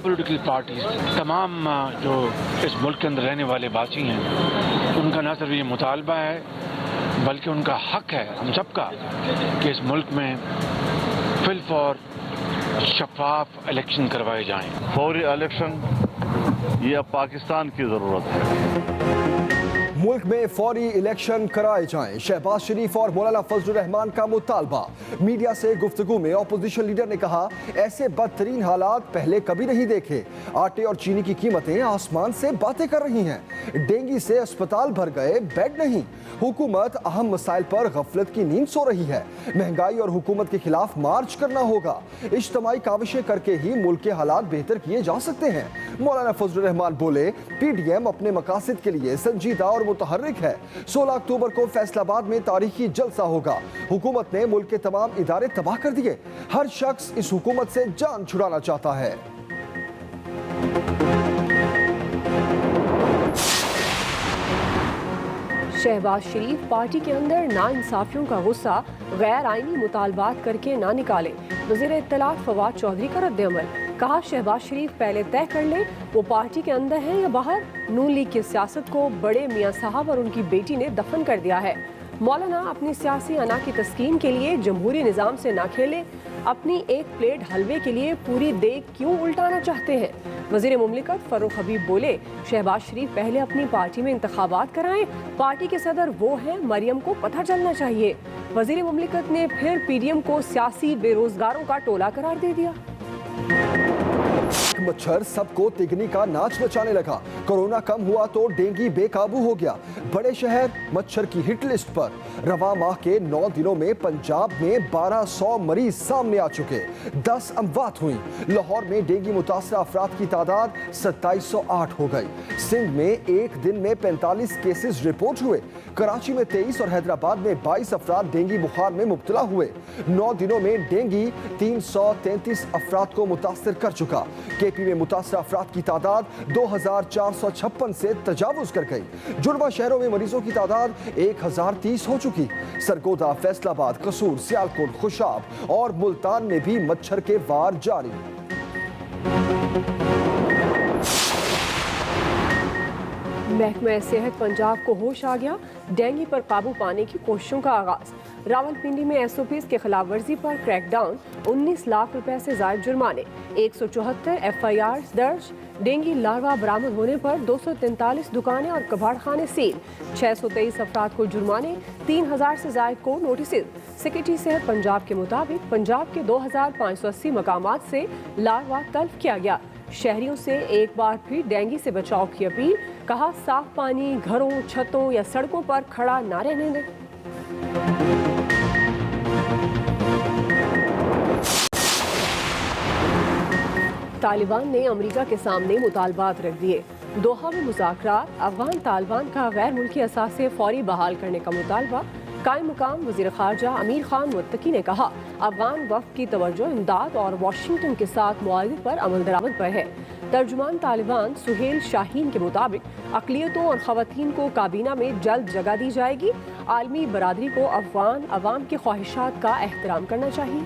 Political parties, तमाम जो इस मुल्क के अंदर रहने वाले बासी हैं, उनका न सिर्फ ये मुतालबा है बल्कि उनका हक है हम सबका कि इस मुल्क में फिल और शफाफ इलेक्शन करवाए जाएं। फौरी इलेक्शन ये अब पाकिस्तान की ज़रूरत है। मुल्क में फौरी इलेक्शन कराए जाएं, शहबाज शरीफ और मौलाना फजलुर रहमान का मुतालबा। मीडिया से गुफ्तगू में अपोजिशन लीडर ने कहा, ऐसे बदतरीन हालात पहले कभी नहीं देखे। आटे और चीनी की कीमतें आसमान से बातें कर रही हैं। डेंगू से अस्पताल भर गए, बेड नहीं। हुकूमत अहम मसाइल पर गफलत की नींद सो रही है। महंगाई और हुकूमत के खिलाफ मार्च करना होगा। इज्तिमाई काविशें करके ही मुल्क के हालात बेहतर किए जा सकते हैं। मौलाना फजलुर रहमान बोले, PDM अपने मकासद के लिए संजीदा और मुतहर्रिक है। 16 अक्टूबर को फैसलाबाद में तारीखी जलसा होगा। हुकूमत ने मुल्क के तमाम इदारे तबाह कर दिए। हर शख्स इस हुकूमत से जान छुड़ाना चाहता है। शहबाज शरीफ पार्टी के अंदर नाइंसाफियों का गुस्सा गैर आईनी मुतालबात करके ना निकाले। वज़ीर इत्तलात फवाद चौधरी का रद्द-ए-अमल। कहा, शहबाज शरीफ पहले तय कर ले वो पार्टी के अंदर है या बाहर। नून लीग की सियासत को बड़े मियां साहब और उनकी बेटी ने दफन कर दिया है। मौलाना अपनी सियासी अना की तस्कीन के लिए जमहूरी निज़ाम से ना खेले। अपनी एक प्लेट हलवे के लिए पूरी देग क्यों उल्टाना चाहते हैं। वज़ीर मुमलिकत फ़र्रुख हबीब बोले, शहबाज शरीफ पहले अपनी पार्टी में इंतखाबात कराएं। पार्टी के सदर वो हैं, मरियम को पता चलना चाहिए। वज़ीर मुमलिकत ने फिर PDM को सियासी बेरोजगारों का टोला करार दे दिया। मच्छर सबको तिगनी का नाच नचाने लगा। कोरोना कम हुआ तो डेंगू बेकाबू हो गया। बड़े शहर मच्छर की हिट लिस्ट पर। रवा माह के 9 दिनों में पंजाब में 1200 मरीज सामने आ चुके। 10 अमवात हुई। लाहौर में डेंगू मुतासरा अफराद की तादाद 2708 हो गई। सिंध में एक दिन में 45 केसेस रिपोर्ट हुए। कराची में 23 और हैदराबाद में 22 अफराद डेंगू बुखार में मुब्तला हुए। 9 दिनों में डेंगू 333 अफराद को मुतासर कर चुका। KP में मुतासर अफराद की तादाद 2456 से तजावुज कर गई। जुड़वा शहरों में मरीजों की तादाद 1030 हो चुकी। सरगोदा, फैसलाबाद, कसूर, सियालकोट, खुशाब और मुल्तान में भी मच्छर के वार जारी। महकमा सेहत पंजाब को होश आ गया। डेंगू पर काबू पाने की कोशिशों का आगाज। रावलपिंडी में SOPs के खिलाफ वर्जी पर क्रैकडाउन। 19 लाख रुपए से जायद जुर्माने। 174 FIRs दर्ज। डेंगू लार्वा बरामद होने पर 243 दुकानें और कबाड़ खाने सील। 623 अफराद को जुर्माने। 3000 से जायद को नोटिस। सेक्रेटरी सेहत पंजाब के मुताबिक पंजाब के 2580 मकामात से लार्वा तल्फ किया गया। शहरियों से एक बार फिर डेंगू से बचाव की अपील। कहा, साफ पानी घरों, छतों या सड़कों पर खड़ा ना रहने दें। तालिबान ने अमेरिका के सामने मुतालबात रख दिए। दोहा में मुज़ाकरात। अफगान तालिबान का गैर मुल्की असासे फौरी बहाल करने का मुतालबा। कायम मुकाम वज़ीर ख़ारजा अमीर खान मुत्तकी ने कहा, अफगान वफ़द की तवज्जो इमदाद और वाशिंगटन के साथ मुआहदे पर अमल दरामद पर है। तर्जुमान तालिबान सुहेल शाहीन के मुताबिक अक़लियतों और ख़वातीन को काबीना में जल्द जगह दी जाएगी। आलमी बरादरी को अफगान अवाम की ख्वाहिशात का एहतराम करना चाहिए।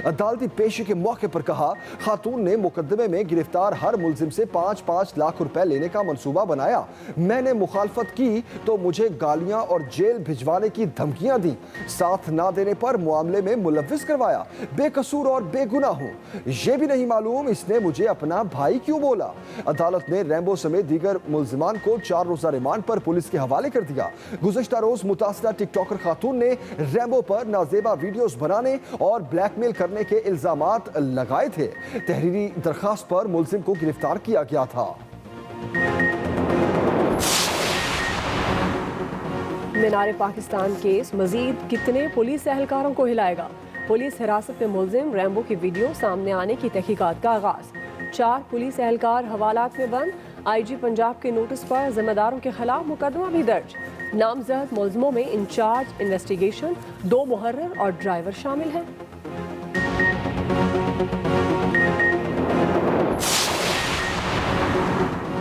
अदालती पेशी के मौके पर कहा, खातून ने मुकदमे में गिरफ्तार हर मुलजिम से 5-5 लाख रुपए लेने का मंसूबा बनाया। मैंने मुखालफत की तो मुझे गालियां और जेल भिजवाने की धमकियां दी। साथ ना देने पर मामले में मुलव्विस करवाया। बेकसूर और बेगुनाह हूं, ये भी नहीं मालूम इसने मुझे अपना भाई क्यों बोला। अदालत ने रैम्बो समेत दीगर मुलजिमान को 4 रोजा रिमांड पर पुलिस के हवाले कर दिया। गुज़श्ता रोज मुतासरा टिकटॉकर खातून ने रैम्बो पर नाजेबा वीडियोस बनाने और ब्लैकमेल करने के इल्जामात लगाए थे। तहरीरी दरखास्त पर मुलजिम को गिरफ्तार किया गया था। मीनार पाकिस्तान केस मजीद कितने पुलिस एहलकारों को हिलाएगा। पुलिस हिरासत में मुलजिम रैम्बो की वीडियो सामने आने की तहकीकात का आगाज। 4 पुलिस एहलकार हवालात में बंद। IG पंजाब के नोटिस पर जिम्मेदारों के खिलाफ मुकदमा भी दर्ज। नामजद मुलजिमों में इंचार्ज इन्वेस्टिगेशन, 2 मुहर्रिर और ड्राइवर शामिल हैं।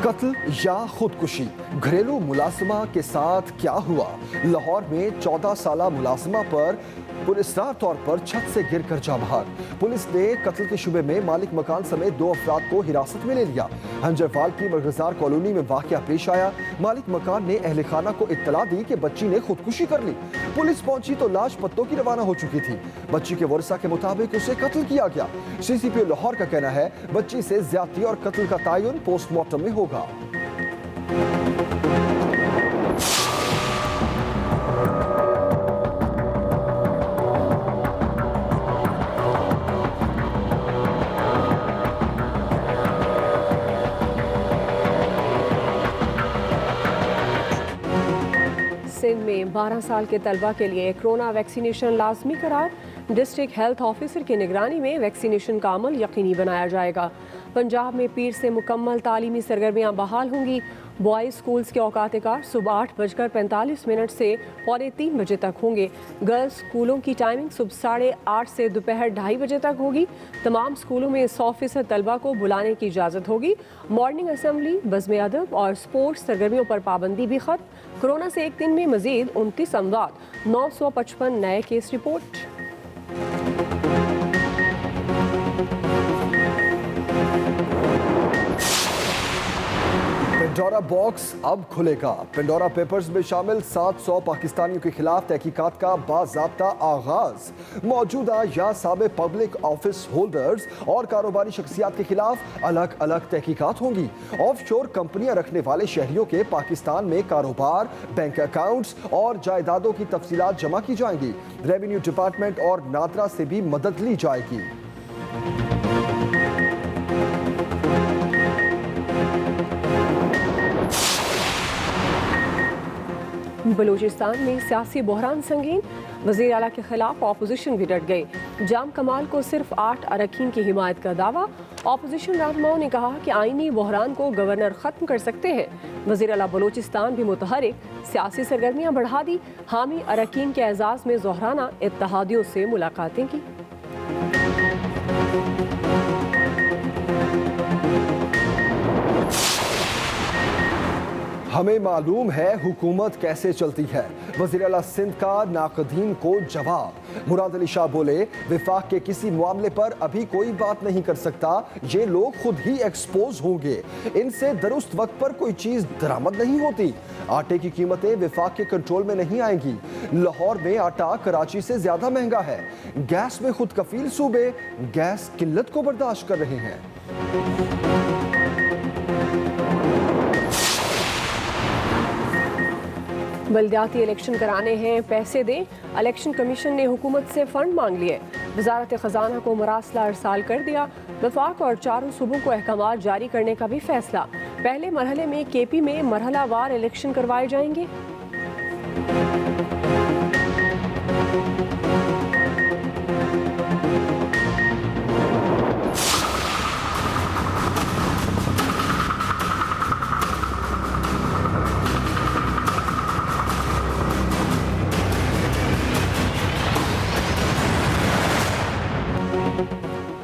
कत्ल या खुदकुशी, घरेलू मुलाजिमा के साथ क्या हुआ? लाहौर में 14 साला मुलाजिमा पर पुलिसरार तौर पर छत से गिरकर जा बहार। पुलिस ने कत्ल के शुबे में मालिक मकान समेत 2 अफराद को हिरासत में ले लिया। हंजरवाल की मरगजार कॉलोनी में वाकया पेश आया। मालिक मकान ने अहले खाना को इत्तला दी कि बच्ची ने खुदकुशी कर ली। पुलिस पहुंची तो लाश पत्तों की रवाना हो चुकी थी। बच्ची के वर्सा के मुताबिक उसे कत्ल किया गया। सीसीपी लाहौर का कहना है बच्ची से ज्यादती और कत्ल का तायुन पोस्टमार्टम में होगा। सिंध में 12 साल के तलबा के लिए कोरोना वैक्सीनेशन लाजमी करार। डिस्ट्रिक्ट हेल्थ ऑफिसर की निगरानी में वैक्सीनेशन का अमल यकीनी बनाया जाएगा। पंजाब में पीर से मुकम्मल तालीमी सरगर्मियाँ बहाल होंगी। बॉयज़ स्कूल्स के औकात-ए-कार सुबह 8:45 से 2:45 बजे तक होंगे। गर्ल्स स्कूलों की टाइमिंग सुबह 8:30 से दोपहर 2:30 बजे तक होगी। तमाम स्कूलों में 100% तलबा को बुलाने की इजाज़त होगी। मॉर्निंग असेंबली, बज़्म अदब और स्पोर्ट्स सरगर्मियों पर पाबंदी भी खत्म। कोरोना से एक दिन में मजीद 29 अमवात, 955 नए केस रिपोर्ट। पेंडोरा बॉक्स अब खुलेगा। पेंडोरा पेपर्स में शामिल 700 पाकिस्तानियों के खिलाफ तहकीकात का बाज़ाब्ता आगाज। मौजूदा या साबिक पब्लिक ऑफिस होल्डर्स और कारोबारी शख्सियात के खिलाफ अलग अलग तहकीकात होंगी। ऑफशोर कंपनियां रखने वाले शहरियों के पाकिस्तान में कारोबार, बैंक अकाउंट्स और जायदादों की तफसीलात जमा की जाएंगी। रेवेन्यू डिपार्टमेंट और नादरा से भी मदद ली जाएगी। बलूचिस्तान में सियासी बहरान संगीन, वज़ीर आला के खिलाफ ऑपोजिशन भी डट गई। जाम कमाल को सिर्फ 8 अरकान की हिमायत का दावा। ऑपोजिशन रहनुमाओं ने कहा कि आईनी बहरान को गवर्नर खत्म कर सकते हैं। वज़ीर आला बलूचिस्तान भी मुतहरिक, सियासी सरगर्मियाँ बढ़ा दी। हामी अरकान के एजाज़ में ज़ोहराना इत्तेहादियों से मुलाकातें की। हमें मालूम है हुकूमत कैसे चलती है। वज़ीर आला सिंध का नाक़दीन को जवाब। मुराद अली शाह बोले, विफाक के किसी मामले पर अभी कोई बात नहीं कर सकता, ये लोग खुद ही एक्सपोज होंगे। इनसे दुरुस्त वक्त पर कोई चीज़ दरामद नहीं होती। आटे की कीमतें विफाक के कंट्रोल में नहीं आएंगी। लाहौर में आटा कराची से ज्यादा महंगा है। गैस में खुद कफील सूबे गैस किल्लत को बर्दाश्त कर रहे हैं। बल्दियाती इलेक्शन कराने हैं, पैसे दें। इलेक्शन कमीशन ने हुकूमत से फंड मांग लिए। वजारत खजाना को मरासला अरसाल कर दिया। वफाक और 4 सूबों को अहकामात जारी करने का भी फैसला। पहले मरहले में केपी में मरहलावार इलेक्शन करवाए जाएंगे।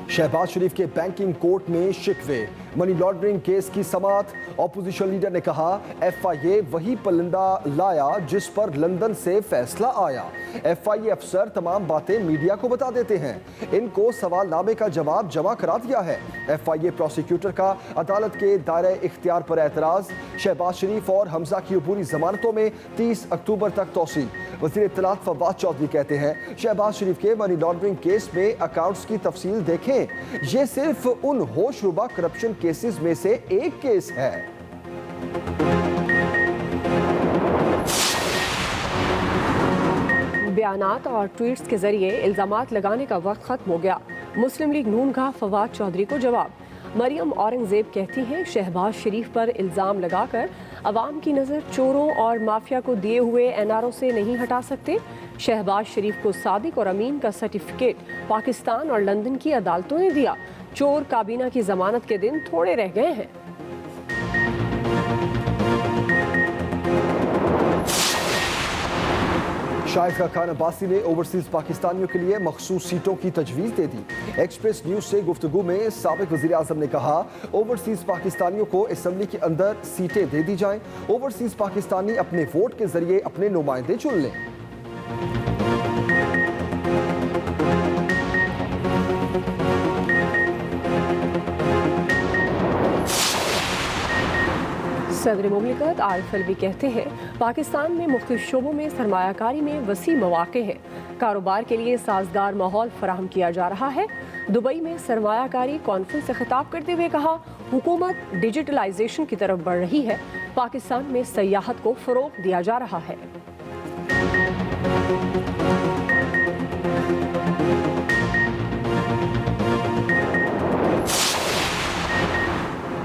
शहबाज शरीफ के बैंकिंग कोर्ट में शिकवे। मनी लॉन्ड्रिंग केस की समाअत। ऑपोजिशन लीडर ने कहा FIA वही परिंदा लाया जिस पर लंदन से फैसला आया। FIA अफसर तमाम बातें मीडिया को बता देते हैं। इनको सवालनामे का जवाब जमा करा दिया है। FIA प्रोसिक्यूटर का अदालत के दायरे इख्तियार पर एतराज। शहबाज शरीफ और हमजा की अबूरी जमानतों में 30 अक्टूबर तक तौसी। वज़ीर इत्तलात फवाद चौधरी कहते हैं शहबाज शरीफ के मनी लॉन्ड्रिंग केस में अकाउंट्स की तफसील देखें, ये सिर्फ उन होशरुबा करप्शन केसेस में से एक केस है। बयानात और ट्वीट्स के जरिए इल्जामात लगाने का वक्त खत्म हो गया। मुस्लिम लीग नून का फवाद चौधरी को जवाब। मरियम औरंगजेब कहती हैं शहबाज शरीफ पर इल्ज़ाम लगाकर अवाम की नज़र चोरों और माफिया को दिए हुए NRO से नहीं हटा सकते। शहबाज शरीफ को सादिक और अमीन का सर्टिफिकेट पाकिस्तान और लंदन की अदालतों ने दिया। चोर काबीना की जमानत के दिन थोड़े रह गए हैं। शाइखा खान अब्बासी ने ओवरसीज पाकिस्तानियों के लिए मखसूस सीटों की तजवीज़ दे दी। एक्सप्रेस न्यूज से गुफ्तगू में साबिक वज़ीर आज़म ने कहा, ओवरसीज पाकिस्तानियों को असम्बली के अंदर सीटें दे दी जाएं। ओवरसीज पाकिस्तानी अपने वोट के जरिए अपने नुमाइंदे चुन लें। सदर मुमलिकत आरिफ अलवी कहते हैं, पाकिस्तान में मुख्तलिफ शोबों में सरमायाकारी में वसी मौक़े हैं। कारोबार के लिए साजगार माहौल फराहम किया जा रहा है। दुबई में सरमायाकारी कॉन्फ्रेंस से खिताब करते हुए कहा, हुकूमत डिजिटलाइजेशन की तरफ बढ़ रही है। पाकिस्तान में सयाहत को फ़रोग़ दिया जा रहा है।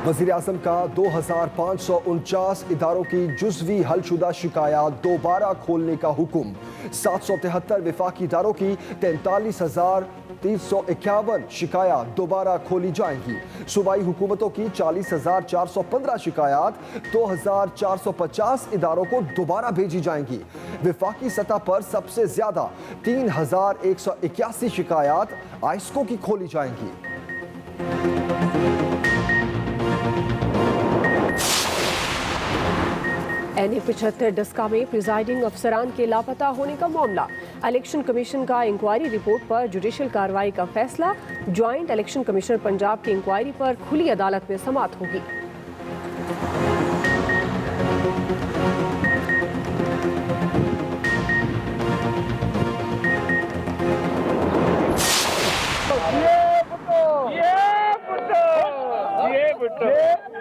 वज़ीर आज़म का 2549 इदारों की जुज़वी हलशुदा शिकायत दोबारा खोलने का हुक्म। 773 विफाकी इदारों की 43,351 शिकायत दोबारा खोली जाएंगी। सूबाई हुकूमतों की 40,415 शिकायत 2,450 इदारों को दोबारा भेजी जाएंगी। विफाकी सतह पर सबसे ज्यादा 3,181 शिकायत आइस्को की खोली जाएंगी। NA 75 डस्का में प्रिजाइडिंग अफसरान के लापता होने का मामला। इलेक्शन कमीशन का इंक्वायरी रिपोर्ट पर जुडिशल कार्रवाई का फैसला। ज्वाइंट इलेक्शन कमिश्नर पंजाब की इंक्वायरी पर खुली अदालत में समाअत होगी।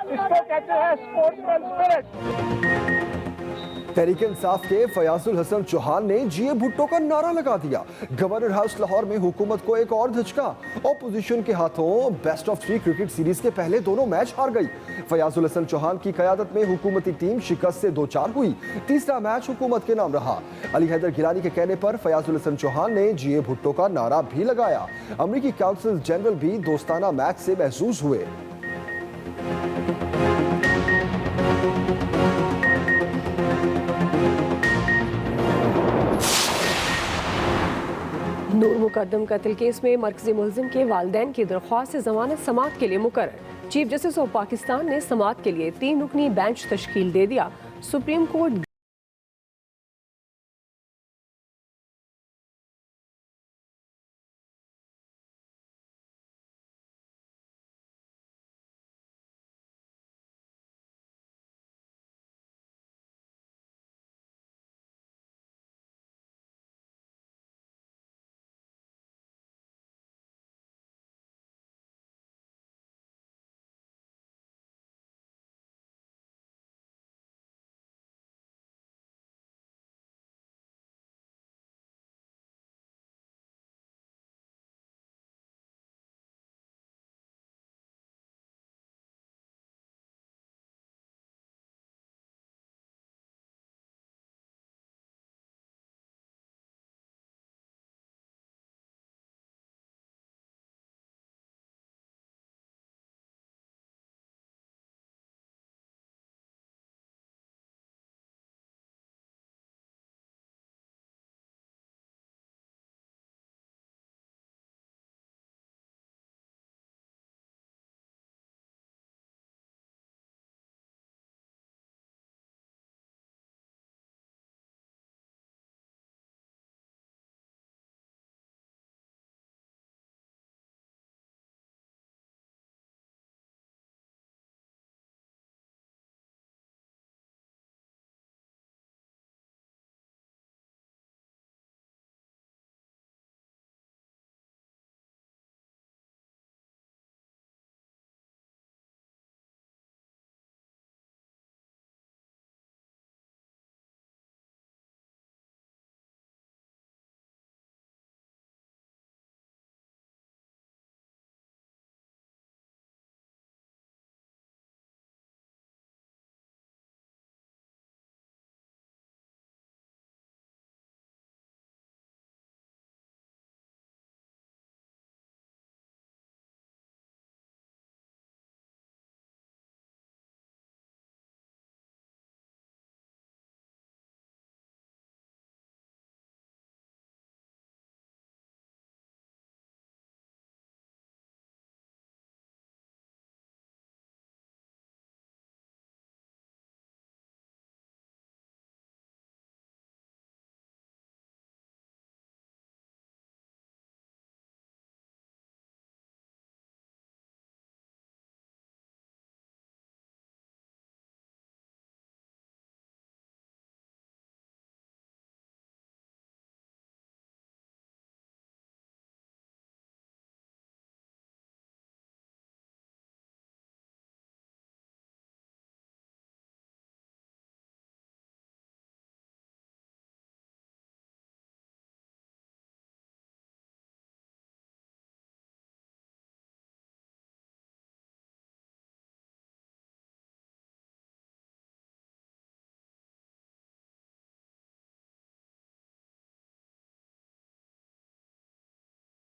इसको कहते हैं स्पोर्ट्समैन स्पिरिट। तहरीक इंसाफ के फयाजुल हसन चौहान ने जीए भुट्टो का नारा लगा दिया। गवर्नर हाउस लाहौर में हुकूमत को एक और धचका। ऑपोजिशन के हाथों बेस्ट ऑफ 3 क्रिकेट सीरीज के पहले दोनों मैच हार गई। फयाजुल हसन चौहान की क़यादत में हुकूमती टीम शिकस्त से 2-4 हुई। तीसरा मैच हुकूमत के नाम रहा। अली हैदर गिलानी के कहने पर फयाजुल हसन चौहान ने जीए भुट्टो का नारा भी लगाया। अमरीकी काउंसिल जनरल भी दोस्ताना मैच से महसूस हुए। नूर मुकद्दम कत्ल केस में मरकजी मुलजिम के वालिदैन की दरख्वास्त से जमानत समाअत के लिए मुकर्रर। चीफ जस्टिस ऑफ पाकिस्तान ने समाअत के लिए 3 रुकनी बेंच तश्कील दे दिया। Supreme court